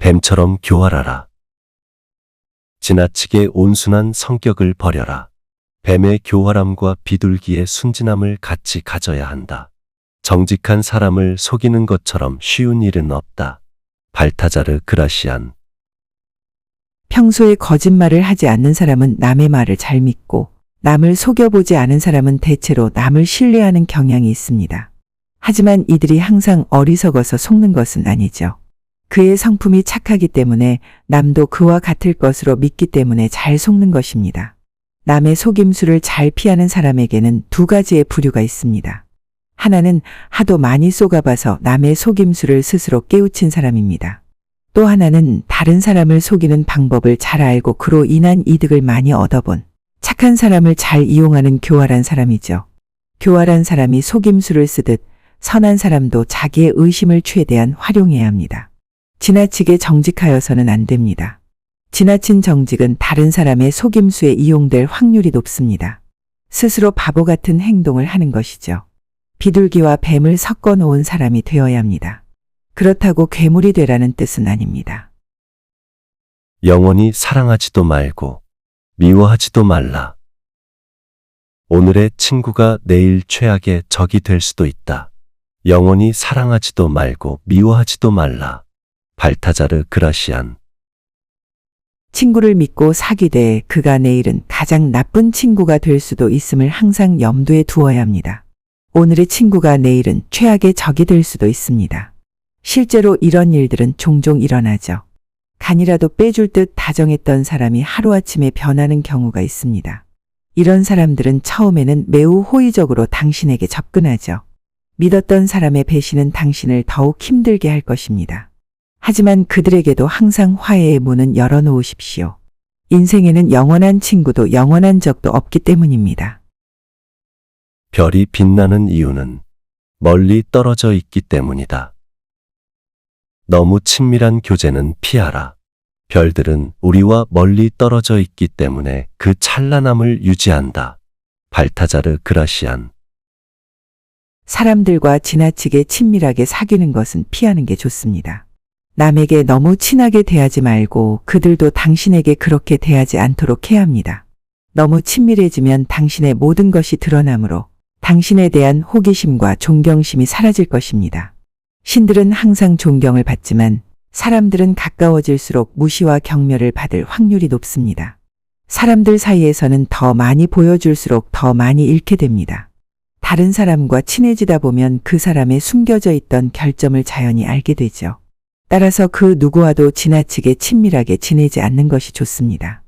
뱀처럼 교활하라. 지나치게 온순한 성격을 버려라. 뱀의 교활함과 비둘기의 순진함을 같이 가져야 한다. 정직한 사람을 속이는 것처럼 쉬운 일은 없다. 발타자르 그라시안. 평소에 거짓말을 하지 않는 사람은 남의 말을 잘 믿고 남을 속여보지 않은 사람은 대체로 남을 신뢰하는 경향이 있습니다. 하지만 이들이 항상 어리석어서 속는 것은 아니죠. 그의 성품이 착하기 때문에 남도 그와 같을 것으로 믿기 때문에 잘 속는 것입니다. 남의 속임수를 잘 피하는 사람에게는 두 가지의 부류가 있습니다. 하나는 하도 많이 쏘가봐서 남의 속임수를 스스로 깨우친 사람입니다. 또 하나는 다른 사람을 속이는 방법을 잘 알고 그로 인한 이득을 많이 얻어본 착한 사람을 잘 이용하는 교활한 사람이죠. 교활한 사람이 속임수를 쓰듯 선한 사람도 자기의 의심을 최대한 활용해야 합니다. 지나치게 정직하여서는 안 됩니다. 지나친 정직은 다른 사람의 속임수에 이용될 확률이 높습니다. 스스로 바보 같은 행동을 하는 것이죠. 비둘기와 뱀을 섞어 놓은 사람이 되어야 합니다. 그렇다고 괴물이 되라는 뜻은 아닙니다. 영원히 사랑하지도 말고 미워하지도 말라. 오늘의 친구가 내일 최악의 적이 될 수도 있다. 영원히 사랑하지도 말고 미워하지도 말라. 발타자르 그라시안. 친구를 믿고 사귀되 그가 내일은 가장 나쁜 친구가 될 수도 있음을 항상 염두에 두어야 합니다. 오늘의 친구가 내일은 최악의 적이 될 수도 있습니다. 실제로 이런 일들은 종종 일어나죠. 간이라도 빼줄 듯 다정했던 사람이 하루아침에 변하는 경우가 있습니다. 이런 사람들은 처음에는 매우 호의적으로 당신에게 접근하죠. 믿었던 사람의 배신은 당신을 더욱 힘들게 할 것입니다. 하지만 그들에게도 항상 화해의 문은 열어놓으십시오. 인생에는 영원한 친구도 영원한 적도 없기 때문입니다. 별이 빛나는 이유는 멀리 떨어져 있기 때문이다. 너무 친밀한 교제는 피하라. 별들은 우리와 멀리 떨어져 있기 때문에 그 찬란함을 유지한다. 발타자르 그라시안. 사람들과 지나치게 친밀하게 사귀는 것은 피하는 게 좋습니다. 남에게 너무 친하게 대하지 말고 그들도 당신에게 그렇게 대하지 않도록 해야 합니다. 너무 친밀해지면 당신의 모든 것이 드러나므로 당신에 대한 호기심과 존경심이 사라질 것입니다. 신들은 항상 존경을 받지만 사람들은 가까워질수록 무시와 경멸을 받을 확률이 높습니다. 사람들 사이에서는 더 많이 보여줄수록 더 많이 잃게 됩니다. 다른 사람과 친해지다 보면 그 사람의 숨겨져 있던 결점을 자연히 알게 되죠. 따라서 그 누구와도 지나치게 친밀하게 지내지 않는 것이 좋습니다.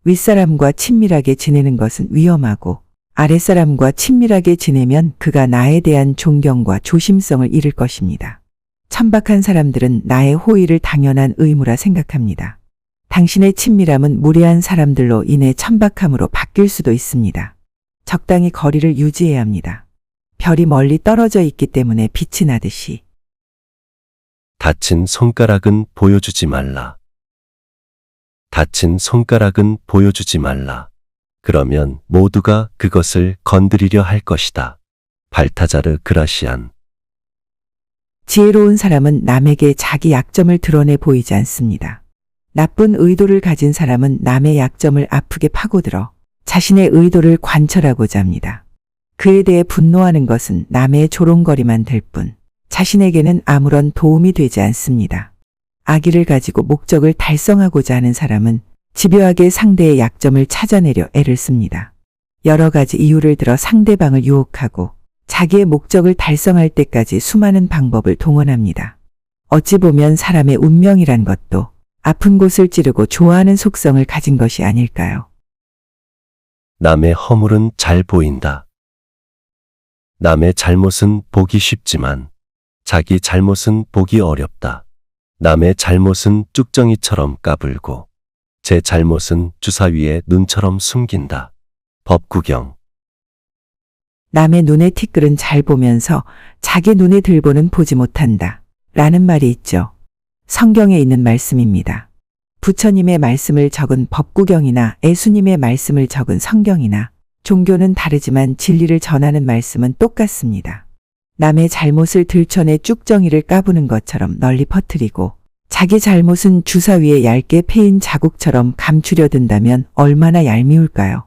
윗사람과 친밀하게 지내는 것은 위험하고 아랫사람과 친밀하게 지내면 그가 나에 대한 존경과 조심성을 잃을 것입니다. 천박한 사람들은 나의 호의를 당연한 의무라 생각합니다. 당신의 친밀함은 무례한 사람들로 인해 천박함으로 바뀔 수도 있습니다. 적당히 거리를 유지해야 합니다. 별이 멀리 떨어져 있기 때문에 빛이 나듯이. 다친 손가락은 보여주지 말라. 다친 손가락은 보여주지 말라. 그러면 모두가 그것을 건드리려 할 것이다. 발타자르 그라시안. 지혜로운 사람은 남에게 자기 약점을 드러내 보이지 않습니다. 나쁜 의도를 가진 사람은 남의 약점을 아프게 파고들어 자신의 의도를 관철하고자 합니다. 그에 대해 분노하는 것은 남의 조롱거리만 될 뿐 자신에게는 아무런 도움이 되지 않습니다. 악의를 가지고 목적을 달성하고자 하는 사람은 집요하게 상대의 약점을 찾아내려 애를 씁니다. 여러 가지 이유를 들어 상대방을 유혹하고 자기의 목적을 달성할 때까지 수많은 방법을 동원합니다. 어찌 보면 사람의 운명이란 것도 아픈 곳을 찌르고 좋아하는 속성을 가진 것이 아닐까요? 남의 허물은 잘 보인다. 남의 잘못은 보기 쉽지만 자기 잘못은 보기 어렵다. 남의 잘못은 쭉정이처럼 까불고 제 잘못은 주사위에 눈처럼 숨긴다. 법구경. 남의 눈에 티끌은 잘 보면서 자기 눈에 들보는 보지 못한다. 라는 말이 있죠. 성경에 있는 말씀입니다. 부처님의 말씀을 적은 법구경이나 예수님의 말씀을 적은 성경이나 종교는 다르지만 진리를 전하는 말씀은 똑같습니다. 남의 잘못을 들춰내 쭉정이를 까부는 것처럼 널리 퍼뜨리고 자기 잘못은 주사 위에 얇게 패인 자국처럼 감추려 든다면 얼마나 얄미울까요?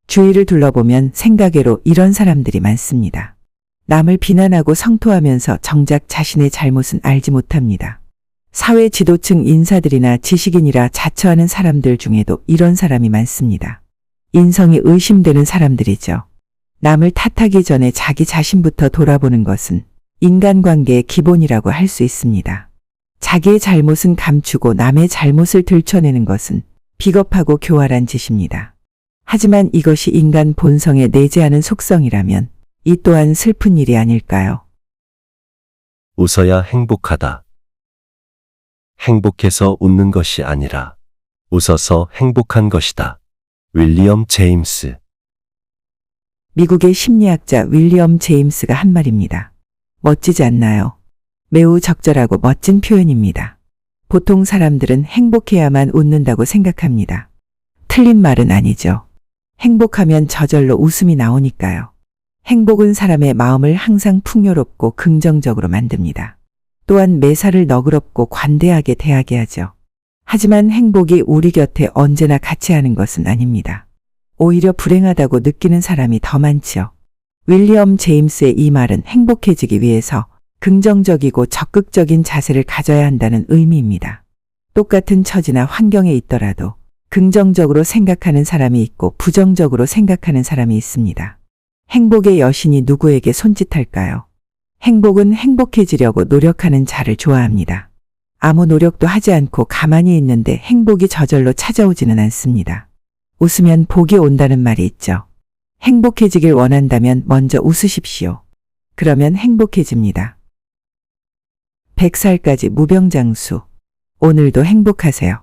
주위를 둘러보면 생각외로 이런 사람들이 많습니다. 남을 비난하고 성토하면서 정작 자신의 잘못은 알지 못합니다. 사회 지도층 인사들이나 지식인이라 자처하는 사람들 중에도 이런 사람이 많습니다. 인성이 의심되는 사람들이죠. 남을 탓하기 전에 자기 자신부터 돌아보는 것은 인간관계의 기본이라고 할 수 있습니다. 자기의 잘못은 감추고 남의 잘못을 들춰내는 것은 비겁하고 교활한 짓입니다. 하지만 이것이 인간 본성에 내재하는 속성이라면 이 또한 슬픈 일이 아닐까요? 웃어야 행복하다. 행복해서 웃는 것이 아니라 웃어서 행복한 것이다. 윌리엄 제임스. 미국의 심리학자 윌리엄 제임스가 한 말입니다. 멋지지 않나요? 매우 적절하고 멋진 표현입니다. 보통 사람들은 행복해야만 웃는다고 생각합니다. 틀린 말은 아니죠. 행복하면 저절로 웃음이 나오니까요. 행복은 사람의 마음을 항상 풍요롭고 긍정적으로 만듭니다. 또한 매사를 너그럽고 관대하게 대하게 하죠. 하지만 행복이 우리 곁에 언제나 같이 하는 것은 아닙니다. 오히려 불행하다고 느끼는 사람이 더 많지요. 윌리엄 제임스의 이 말은 행복해지기 위해서 긍정적이고 적극적인 자세를 가져야 한다는 의미입니다. 똑같은 처지나 환경에 있더라도 긍정적으로 생각하는 사람이 있고 부정적으로 생각하는 사람이 있습니다. 행복의 여신이 누구에게 손짓할까요? 행복은 행복해지려고 노력하는 자를 좋아합니다. 아무 노력도 하지 않고 가만히 있는데 행복이 저절로 찾아오지는 않습니다. 웃으면 복이 온다는 말이 있죠. 행복해지길 원한다면 먼저 웃으십시오. 그러면 행복해집니다. 100살까지 무병장수. 오늘도 행복하세요.